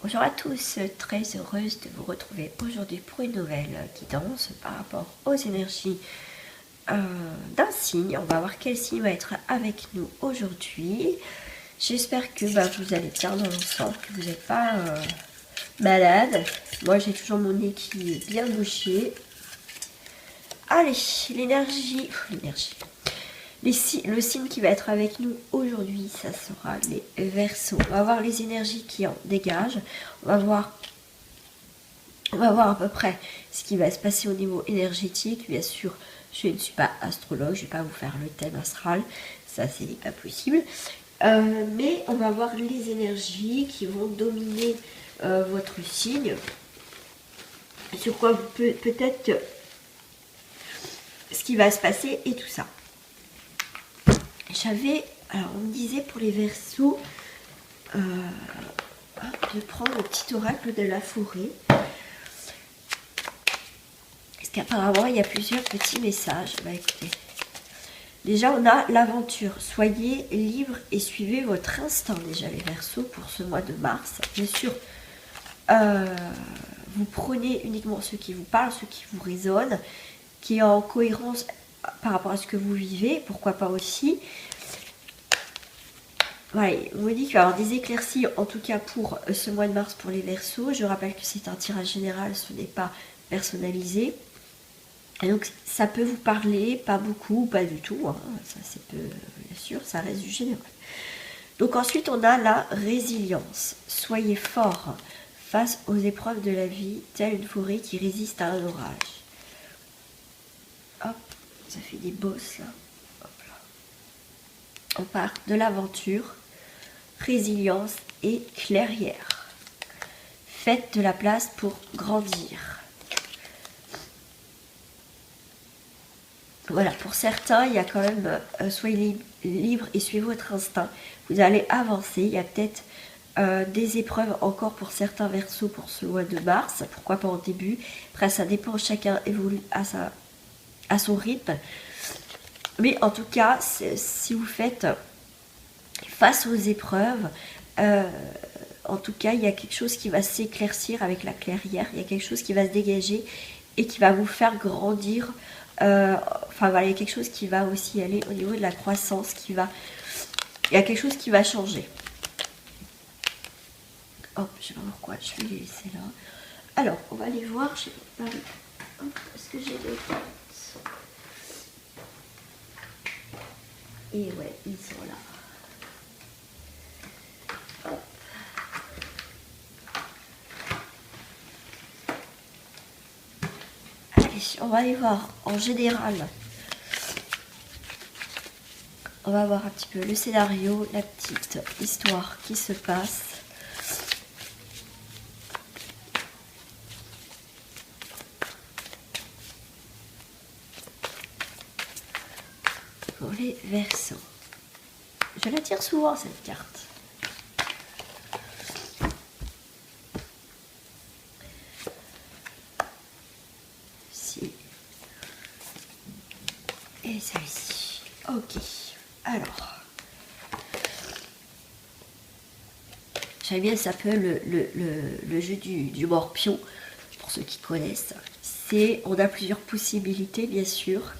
Bonjour à tous, très heureuse de vous retrouver aujourd'hui pour une nouvelle guidance par rapport aux énergies d'un signe. On va voir quel signe va être avec nous aujourd'hui. J'espère que vous allez bien dans l'ensemble, que vous n'êtes pas malade. Moi j'ai toujours mon nez qui est bien bouché. Allez, l'énergie, le signe qui va être avec nous aujourd'hui, ça sera les Verseaux. On va voir les énergies qui en dégagent. On va voir à peu près ce qui va se passer au niveau énergétique. Bien sûr, je ne suis pas astrologue, je ne vais pas vous faire le thème astral. Ça, c'est pas possible. Mais on va voir les énergies qui vont dominer votre signe. Sur quoi vous peut-être ce qui va se passer et tout ça. Alors on me disait pour les Verseaux de prendre le petit oracle de la forêt. Parce qu'apparemment il y a plusieurs petits messages. Écoutez. Déjà on a l'aventure. Soyez libre et suivez votre instinct déjà les Verseaux pour ce mois de mars. Bien sûr, vous prenez uniquement ce qui vous parle, ce qui vous résonne, qui est en cohérence par rapport à ce que vous vivez, pourquoi pas aussi. Voilà, on me dit qu'il va y avoir des éclaircies, en tout cas pour ce mois de mars pour les Verseaux. Je rappelle que c'est un tirage général, ce n'est pas personnalisé. Et donc ça peut vous parler, pas beaucoup, pas du tout. Hein. Ça c'est peu, bien sûr, ça reste du général. Donc ensuite on a la résilience. Soyez fort face aux épreuves de la vie, telle une forêt qui résiste à un orage. Hop, ça fait des bosses là. Hop là. On part de l'aventure, résilience et clairière. Faites de la place pour grandir. Voilà, pour certains, il y a quand même, soyez libre et suivez votre instinct. Vous allez avancer, il y a peut-être des épreuves encore pour certains Verseaux pour ce mois de mars, pourquoi pas en début. Après, ça dépend, chacun évolue à son rythme. Mais en tout cas, si vous faites face aux épreuves, en tout cas, il y a quelque chose qui va s'éclaircir avec la clairière, il y a quelque chose qui va se dégager et qui va vous faire grandir. Enfin voilà, il y a quelque chose qui va aussi aller au niveau de la croissance, il y a quelque chose qui va changer. Hop, je sais pas pourquoi, je vais les laisser là. Alors, on va aller voir, je sais pas, est-ce que j'ai des cartes? Et ouais, ils sont là. Hop. Allez, on va aller voir en général. On va voir un petit peu le scénario, la petite histoire qui se passe. Pour les Verseaux. Je la tire souvent cette carte. Si. Et celle-ci. Ok. Alors. J'aime bien, ça s'appelle le jeu du morpion, pour ceux qui connaissent. On a plusieurs possibilités, bien sûr.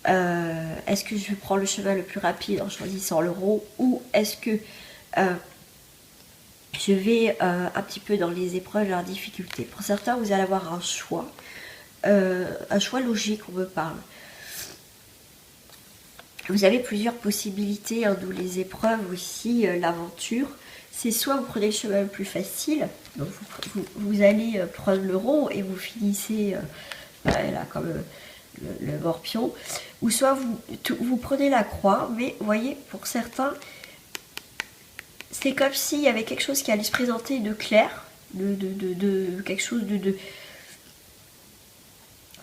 Est-ce que je prends le chemin le plus rapide en choisissant l'euro, ou est-ce que je vais un petit peu dans les épreuves, leurs difficultés. Pour certains, vous allez avoir un choix logique, on me parle. Vous avez plusieurs possibilités, hein, d'où les épreuves aussi, l'aventure. C'est soit vous prenez le chemin le plus facile, donc vous allez prendre le rond et vous finissez là, comme le morpion, ou soit vous prenez la croix, mais vous voyez, pour certains, c'est comme s'il y avait quelque chose qui allait se présenter de clair, de quelque chose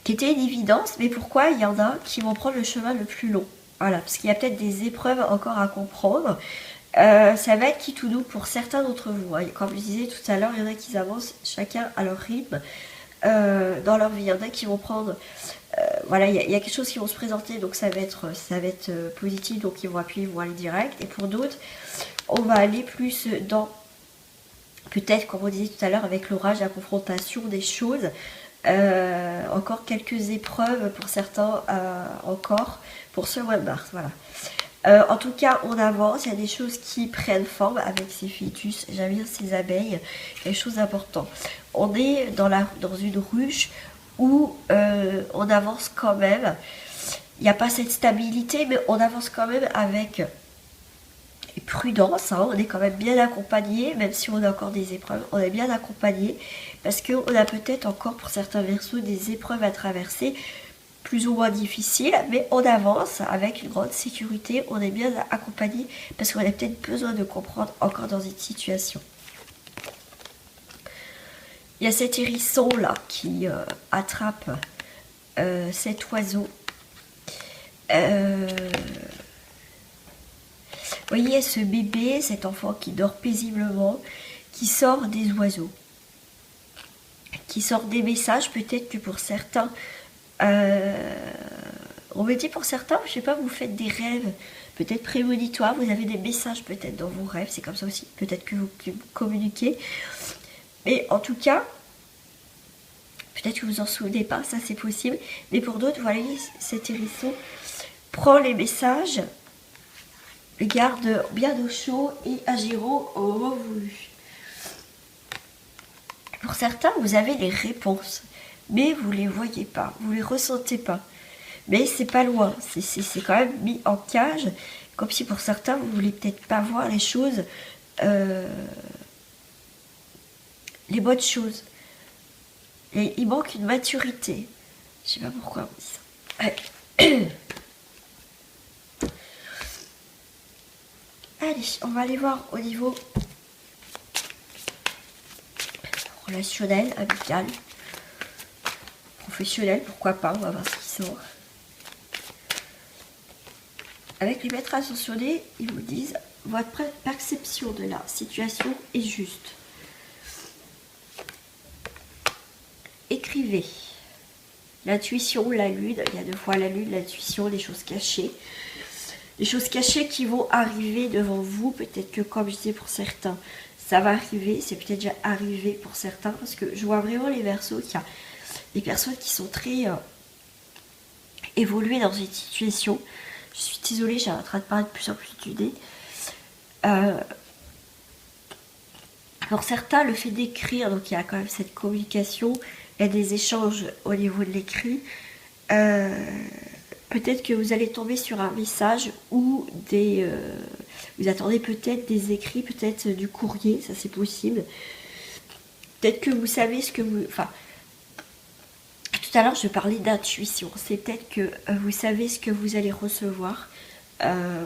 qui était une évidence, mais pourquoi il y en a qui vont prendre le chemin le plus long? Voilà, parce qu'il y a peut-être des épreuves encore à comprendre. Ça va être qui tout doux pour certains d'entre vous. Hein. Comme je disais tout à l'heure, il y en a qui avancent chacun à leur rythme dans leur vie. Il y en a qui vont prendre... voilà, il y a quelque chose qui vont se présenter, donc ça va être positif, donc ils vont appuyer, ils vont aller direct. Et pour d'autres, on va aller plus dans Peut-être, comme on disait tout à l'heure, avec l'orage, la confrontation des choses. Encore quelques épreuves pour certains, encore pour ce mois de mars. Voilà. En tout cas, on avance. Il y a des choses qui prennent forme avec ces fœtus, j'aime bien ces abeilles. Quelque chose d'important. On est dans une ruche où on avance quand même. Il n'y a pas cette stabilité, mais on avance quand même avec prudence, hein. On est quand même bien accompagné, même si on a encore des épreuves, on est bien accompagné, parce qu'on a peut-être encore pour certains versos des épreuves à traverser, plus ou moins difficiles, mais on avance avec une grande sécurité, on est bien accompagné, parce qu'on a peut-être besoin de comprendre encore dans cette situation. Il y a cet hérisson là qui attrape cet oiseau. Vous voyez ce bébé, cet enfant qui dort paisiblement, qui sort des oiseaux, qui sort des messages, peut-être que pour certains, on me dit pour certains, je sais pas, vous faites des rêves, peut-être prémonitoires, vous avez des messages peut-être dans vos rêves, c'est comme ça aussi, peut-être que vous communiquez, mais en tout cas, peut-être que vous en souvenez pas, ça c'est possible, mais pour d'autres, voilà, cet hérisson prend les messages, le garde bien au chaud et agiront au moment voulu. Pour certains, vous avez les réponses, mais vous ne les voyez pas, vous ne les ressentez pas. Mais c'est pas loin, c'est quand même mis en cage, comme si pour certains, vous ne voulez peut-être pas voir les choses, les bonnes choses. Et il manque une maturité. Je sais pas pourquoi on dit ça. Allez, on va aller voir au niveau relationnel, amical, professionnel, pourquoi pas, on va voir ce qui sort. Avec les maîtres ascensionnés, ils vous disent, votre perception de la situation est juste. Écrivez. L'intuition, la lune, il y a deux fois la lune, l'intuition, les choses cachées. Les choses cachées qui vont arriver devant vous, peut-être que comme je disais pour certains, ça va arriver, c'est peut-être déjà arrivé pour certains, parce que je vois vraiment les versos, qu'il y a des personnes qui sont très évoluées dans une situation. Je suis désolée, j'ai en train de parler de plus en plus du nez. Pour certains, le fait d'écrire, donc il y a quand même cette communication, il y a des échanges au niveau de l'écrit. Peut-être que vous allez tomber sur un message ou vous attendez peut-être des écrits, peut-être du courrier, ça c'est possible. Peut-être que vous savez ce que vous... Enfin, tout à l'heure je parlais d'intuition. C'est peut-être que vous savez ce que vous allez recevoir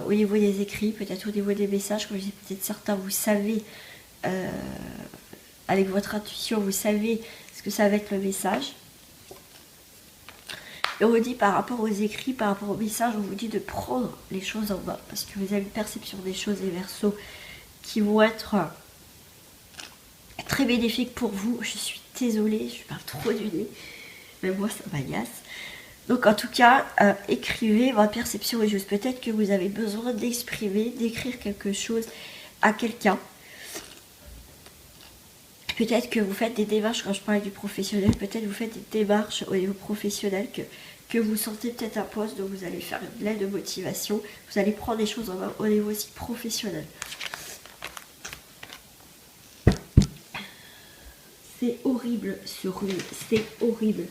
au niveau des écrits, peut-être au niveau des messages. Comme je dis, peut-être certains, vous savez, avec votre intuition, vous savez ce que ça va être le message. Et on vous dit par rapport aux écrits, par rapport aux messages, on vous dit de prendre les choses en main. Parce que vous avez une perception des choses, les versos, qui vont être très bénéfiques pour vous. Je suis désolée, je parle trop du nez. Mais moi, ça m'agace. Donc en tout cas, écrivez, votre perception est juste. Peut-être que vous avez besoin d'exprimer, d'écrire quelque chose à quelqu'un. Peut-être que vous faites des démarches, quand je parlais du professionnel, peut-être vous faites des démarches au niveau professionnel, que vous sentez peut-être un poste, donc vous allez faire une lettre de motivation, vous allez prendre des choses en main au niveau aussi professionnel. C'est horrible ce rhume, c'est horrible.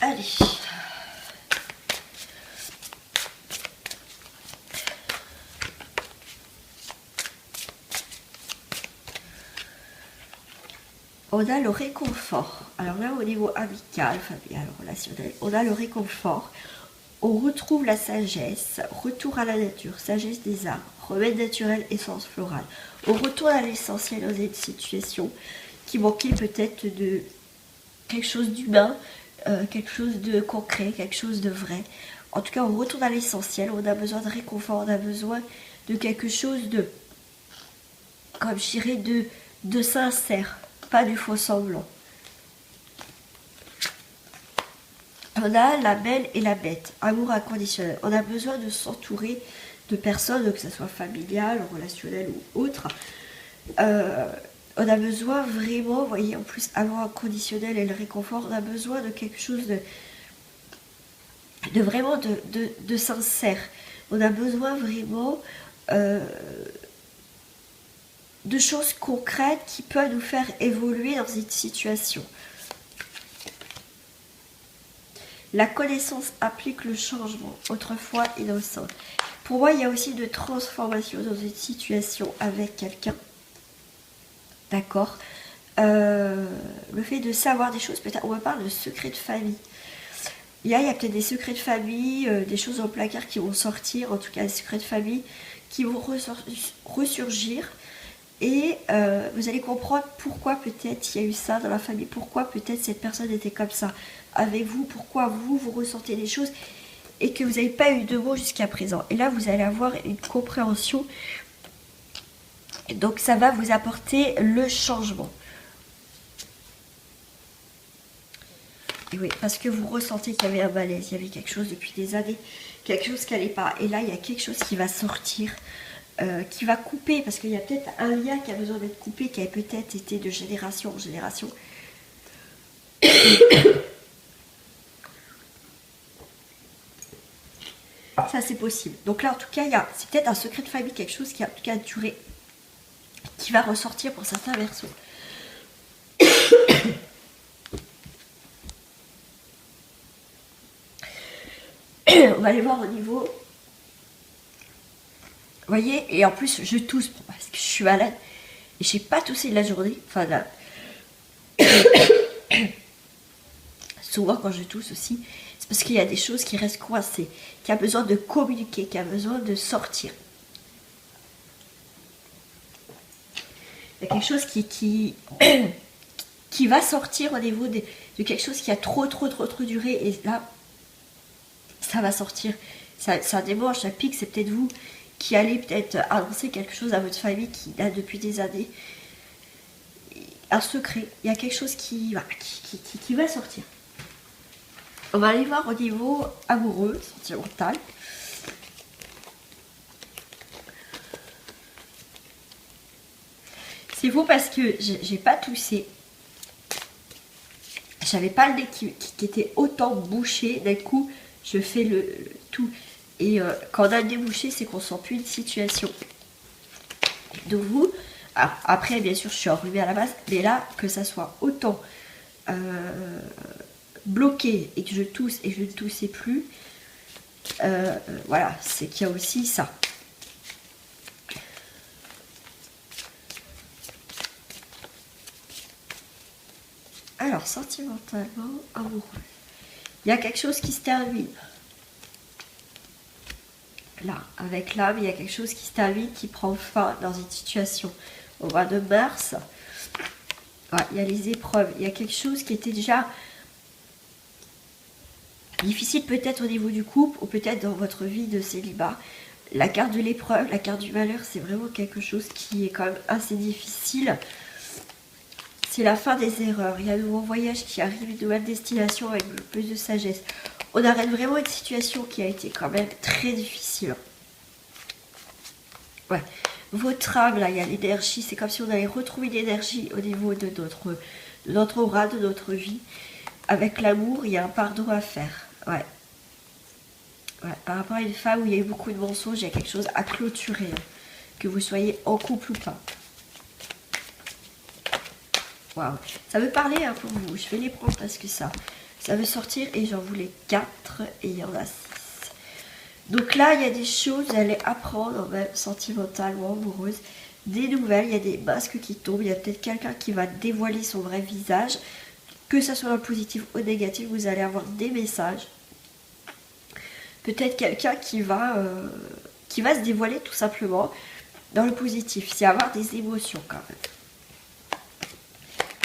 Allez. On a le réconfort. Alors là, au niveau amical, familial, relationnel, on a le réconfort. On retrouve la sagesse, retour à la nature, sagesse des arbres, remède naturel, essence florale. On retourne à l'essentiel dans une situation qui manquait peut-être de quelque chose d'humain, quelque chose de concret, quelque chose de vrai. En tout cas, on retourne à l'essentiel. On a besoin de réconfort, on a besoin de quelque chose de, comme je dirais, de sincère. Pas du faux semblant. On a la belle et la bête, amour inconditionnel. On a besoin de s'entourer de personnes, que ce soit familial, relationnel ou autre. On a besoin vraiment, vous voyez, en plus, avoir un conditionnel et le réconfort, on a besoin de quelque chose de vraiment de sincère. On a besoin vraiment de choses concrètes qui peuvent nous faire évoluer dans une situation. La connaissance implique le changement, autrefois innocent. Pour moi, il y a aussi de transformation dans une situation avec quelqu'un. D'accord. Le fait de savoir des choses, peut-être, on me parle de secrets de famille. Il y a peut-être des secrets de famille, des choses en placard qui vont sortir, en tout cas des secrets de famille qui vont ressurgir. Et vous allez comprendre pourquoi peut-être il y a eu ça dans la famille, pourquoi peut-être cette personne était comme ça avec vous, pourquoi vous ressentez des choses et que vous n'avez pas eu de mots jusqu'à présent. Et là, vous allez avoir une compréhension. Donc, ça va vous apporter le changement. Et oui, parce que vous ressentez qu'il y avait un malaise, il y avait quelque chose depuis des années, quelque chose qui n'allait pas. Et là, il y a quelque chose qui va sortir. Qui va couper, parce qu'il y a peut-être un lien qui a besoin d'être coupé, qui a peut-être été de génération en génération. Ça, c'est possible. Donc là, en tout cas, c'est peut-être un secret de famille, quelque chose qui a en tout cas duré, qui va ressortir pour certains versos. On va aller voir au niveau... Vous voyez, et en plus, je tousse parce que je suis malade. Et je n'ai pas toussé de la journée. Enfin, là. Souvent, quand je tousse aussi, c'est parce qu'il y a des choses qui restent coincées, qui a besoin de communiquer, qui a besoin de sortir. Il y a quelque chose qui va sortir au niveau de quelque chose qui a trop duré. Et là, ça va sortir. Ça débranche, ça pique, c'est peut-être vous qui allez peut-être annoncer quelque chose à votre famille qui date depuis des années. Un secret, il y a quelque chose qui va sortir. On va aller voir au niveau amoureux, sentimental. C'est faux parce que j'ai pas toussé. J'avais pas le nez qui était autant bouché. D'un coup, je fais le tout. Et quand on a le nez bouché, c'est qu'on sent plus une situation. Donc vous, après, bien sûr, je suis enrhumée à la base. Mais là, que ça soit autant bloqué et que je tousse et que je ne toussais plus, voilà, c'est qu'il y a aussi ça. Alors, sentimentalement, amoureux. Il y a quelque chose qui se termine. Là, avec l'âme, il y a quelque chose qui se termine, qui prend fin dans une situation. Au mois de mars, ouais, il y a les épreuves. Il y a quelque chose qui était déjà difficile peut-être au niveau du couple ou peut-être dans votre vie de célibat. La carte de l'épreuve, la carte du malheur, c'est vraiment quelque chose qui est quand même assez difficile. C'est la fin des erreurs. Il y a un nouveau voyage qui arrive, une nouvelle destination avec plus de sagesse. On arrête vraiment une situation qui a été quand même très difficile. Ouais. Votre âme, là, il y a l'énergie. C'est comme si on allait retrouver l'énergie au niveau de notre aura, de notre vie. Avec l'amour, il y a un pardon à faire. Ouais. Ouais. Par rapport à une femme où il y a eu beaucoup de mensonges, il y a quelque chose à clôturer. Hein. Que vous soyez en couple ou pas. Waouh. Ça veut parler hein, pour vous. Je vais les prendre parce que ça veut sortir. Et j'en voulais 4 et il y en a 6. Donc là, il y a des choses, vous allez apprendre, même sentimentalement, amoureuse. Des nouvelles, il y a des masques qui tombent. Il y a peut-être quelqu'un qui va dévoiler son vrai visage. Que ça soit dans le positif ou négatif, vous allez avoir des messages. Peut-être quelqu'un qui va se dévoiler tout simplement dans le positif. C'est avoir des émotions quand même.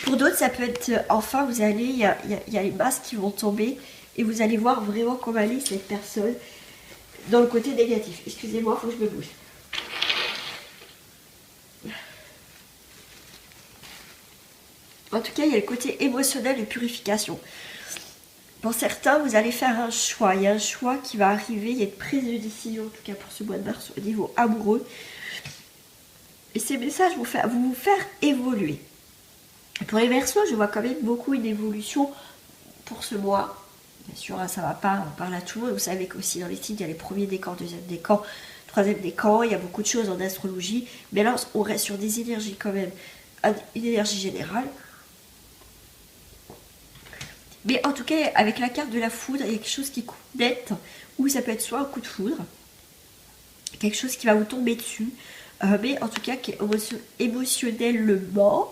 Pour d'autres, ça peut être, enfin, vous allez, il y a les masques qui vont tomber et vous allez voir vraiment comment elle est cette personne dans le côté négatif. Excusez-moi, il faut que je me bouge. En tout cas, il y a le côté émotionnel de purification. Pour certains, vous allez faire un choix. Il y a un choix qui va arriver. Il y a une prise de décision, en tout cas pour ce mois de mars, au niveau amoureux. Et ces messages vont vous faire évoluer. Et pour les Verseaux, je vois quand même beaucoup une évolution pour ce mois. Bien sûr, ça ne va pas, on parle à tout le monde. Vous savez qu'aussi dans les signes, il y a les premiers décans, deuxième décan, troisième décan. Il y a beaucoup de choses en astrologie. Mais là, on reste sur des énergies quand même. Une énergie générale. Mais en tout cas, avec la carte de la foudre, il y a quelque chose qui coupe net, ou ça peut être soit un coup de foudre, quelque chose qui va vous tomber dessus, mais en tout cas, qui est émotionnellement,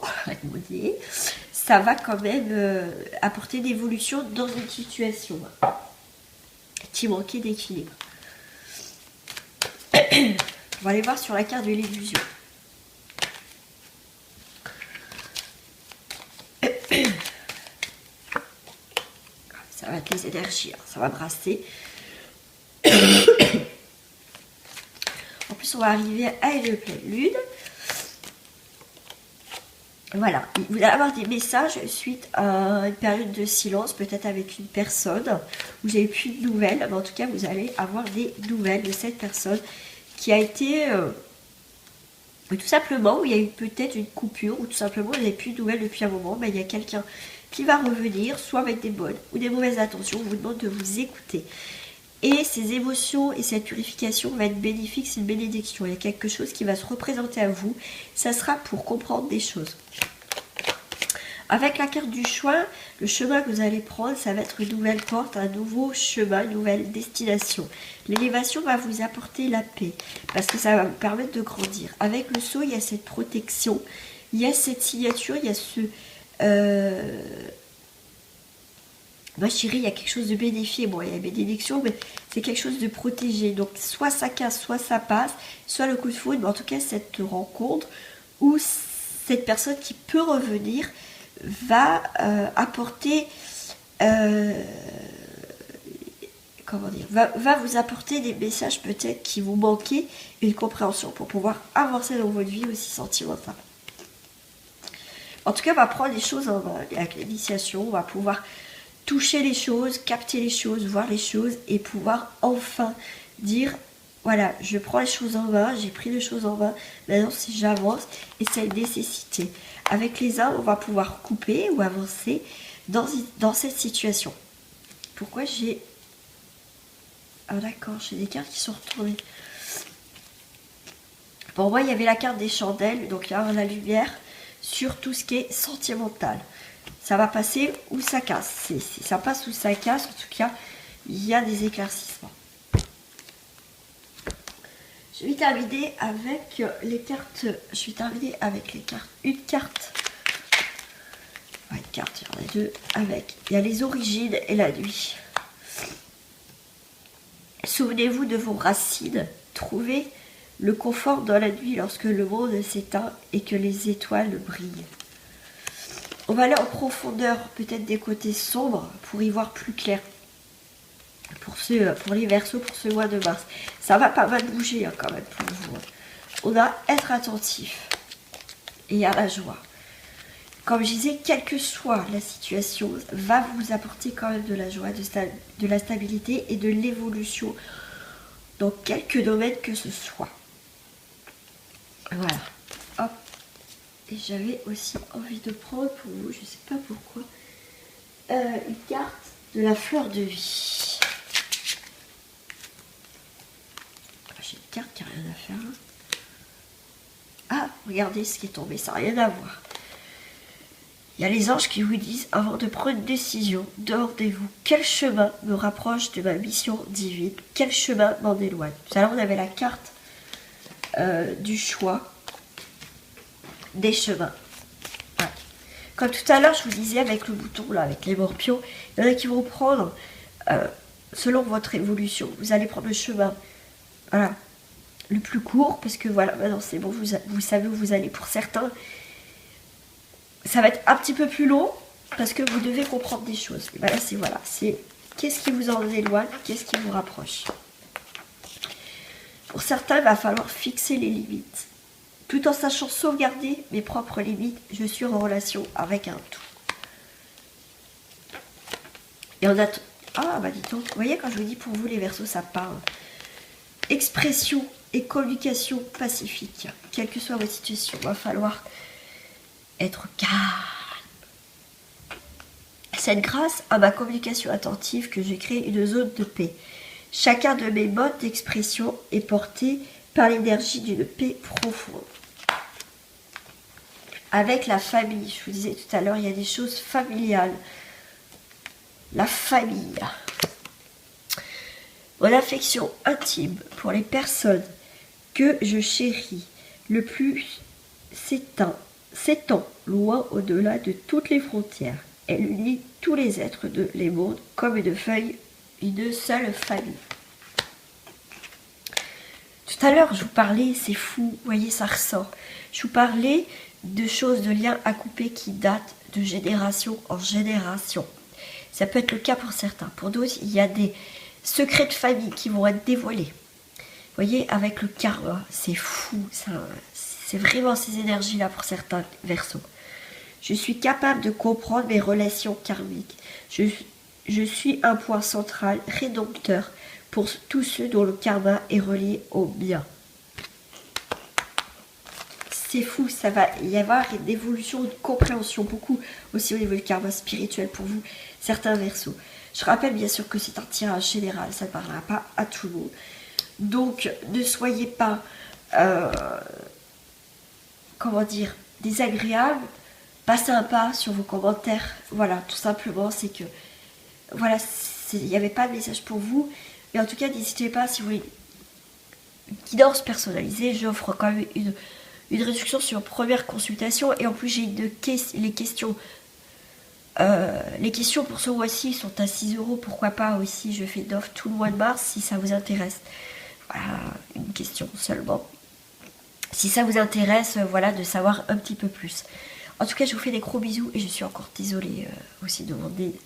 ça va quand même apporter d'évolution dans une situation qui manquait d'équilibre. On va aller voir sur la carte de l'illusion. Ça va être les énergies, hein, ça va brasser. En plus, on va arriver à une pleine lune. Voilà, vous allez avoir des messages suite à une période de silence, peut-être avec une personne. Vous n'avez plus de nouvelles, mais en tout cas, vous allez avoir des nouvelles de cette personne qui a été... tout simplement, où il y a eu peut-être une coupure, ou tout simplement, vous n'avez plus de nouvelles depuis un moment, mais il y a quelqu'un qui va revenir, soit avec des bonnes ou des mauvaises intentions, on vous demande de vous écouter. Et ces émotions et cette purification va être bénéfique, c'est une bénédiction. Il y a quelque chose qui va se représenter à vous, ça sera pour comprendre des choses. Avec la carte du choix, le chemin que vous allez prendre, ça va être une nouvelle porte, un nouveau chemin, une nouvelle destination. L'élévation va vous apporter la paix, parce que ça va vous permettre de grandir. Avec le sceau, il y a cette protection, il y a cette signature, il y a ce... Moi, je dirais, il y a quelque chose de bénéfique. Bon, il y a bénédiction, mais c'est quelque chose de protégé. Donc, soit ça casse, soit ça passe, soit le coup de foudre. Mais en tout cas, cette rencontre ou cette personne qui peut revenir va apporter... comment dire, va vous apporter des messages peut-être qui vous manquaient, une compréhension pour pouvoir avancer dans votre vie aussi sentimentale. En tout cas, on va prendre les choses en main avec l'initiation, on va pouvoir toucher les choses, capter les choses, voir les choses et pouvoir enfin dire, voilà, je prends les choses en main, j'ai pris les choses en main, maintenant si j'avance et c'est une nécessité. Avec les uns, on va pouvoir couper ou avancer dans cette situation. Pourquoi j'ai... Ah d'accord, j'ai des cartes qui sont retournées. Pour moi, il y avait la carte des chandelles, donc il y a la lumière sur tout ce qui est sentimental. Ça va passer ou ça casse. Ça passe ou ça casse. En tout cas, il y a des éclaircissements. Je vais terminer avec les cartes. Je vais terminer avec les cartes. Une carte. Une carte, il y en a deux. Il y a les origines et la nuit. Souvenez-vous de vos racines. Trouvez le confort dans la nuit lorsque le monde s'éteint et que les étoiles brillent. On va aller en profondeur, peut-être des côtés sombres, pour y voir plus clair. Pour les Verseaux, pour ce mois de mars. Ça va pas mal bouger hein, quand même pour vous. On va être attentif. Et il y a la joie. Comme je disais, quelle que soit la situation, va vous apporter quand même de la joie, de la stabilité et de l'évolution dans quelques domaines que ce soit. Voilà. Hop. Et j'avais aussi envie de prendre pour vous, je ne sais pas pourquoi, une carte de la fleur de vie. J'ai une carte qui n'a rien à faire. Ah, regardez ce qui est tombé, ça n'a rien à voir. Il y a les anges qui vous disent, avant de prendre une décision, demandez-vous quel chemin me rapproche de ma mission divine, quel chemin m'en éloigne. Tout à l'heure, on avait la carte du choix des chemins. Ouais. Comme tout à l'heure, je vous disais avec le bouton, là, avec les morpions, il y en a qui vont prendre, selon votre évolution, vous allez prendre le chemin, voilà, le plus court, parce que voilà, maintenant c'est bon, vous savez où vous allez. Pour certains, ça va être un petit peu plus long, parce que vous devez comprendre des choses. Et ben là, c'est qu'est-ce qui vous en éloigne, qu'est-ce qui vous rapproche. Pour certains, il va falloir fixer les limites. Tout en sachant sauvegarder mes propres limites, je suis en relation avec un tout. Et on a... Ah, bah dis donc, vous voyez, quand je vous dis pour vous, les Verseaux, ça parle. Expression et communication pacifique. Quelle que soit votre situation, il va falloir être calme. C'est grâce à ma communication attentive que j'ai créé une zone de paix. Chacun de mes modes d'expression est porté par l'énergie d'une paix profonde. Avec la famille, je vous disais tout à l'heure, il y a des choses familiales. La famille. Mon affection intime pour les personnes que je chéris le plus s'étend loin au-delà de toutes les frontières. Elle unit tous les êtres de les mondes comme une seule famille. Tout à l'heure, je vous parlais, c'est fou, vous voyez, ça ressort. Je vous parlais de choses, de liens à couper qui datent de génération en génération. Ça peut être le cas pour certains. Pour d'autres, il y a des secrets de famille qui vont être dévoilés. Vous voyez, avec le karma, c'est fou. C'est vraiment ces énergies-là pour certains Verseaux. Je suis capable de comprendre mes relations karmiques. Je suis un point central, rédempteur pour tous ceux dont le karma est relié au bien. C'est fou, ça va y avoir une évolution, une compréhension, beaucoup aussi au niveau du karma spirituel pour vous, certains Verseaux. Je rappelle bien sûr que c'est un tirage général, ça ne parlera pas à tout le monde. Donc, ne soyez pas, comment dire, désagréable, pas sympa sur vos commentaires. Voilà, tout simplement, c'est que, voilà, il n'y avait pas de message pour vous. Mais en tout cas, n'hésitez pas, si vous voulez une guidance personnalisée, j'offre quand même une réduction sur première consultation. Et en plus, j'ai les questions. Les questions pour ce mois-ci sont à 6 €. Pourquoi pas aussi, je fais une offre tout le mois de mars si ça vous intéresse. Voilà, une question seulement. Si ça vous intéresse, voilà, de savoir un petit peu plus. En tout cas, je vous fais des gros bisous et je suis encore désolée aussi de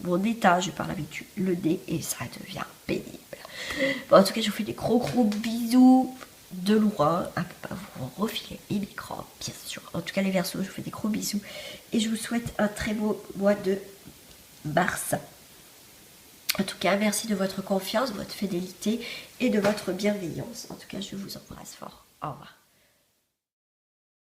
mon état. Je parle avec le nez et ça devient pénible. Bon, en tout cas, je vous fais des gros bisous de loin. À pas vous refiler mes micros, bien sûr. En tout cas, les Verseaux, je vous fais des gros bisous et je vous souhaite un très beau mois de mars. En tout cas, merci de votre confiance, votre fidélité et de votre bienveillance. En tout cas, je vous embrasse fort. Au revoir.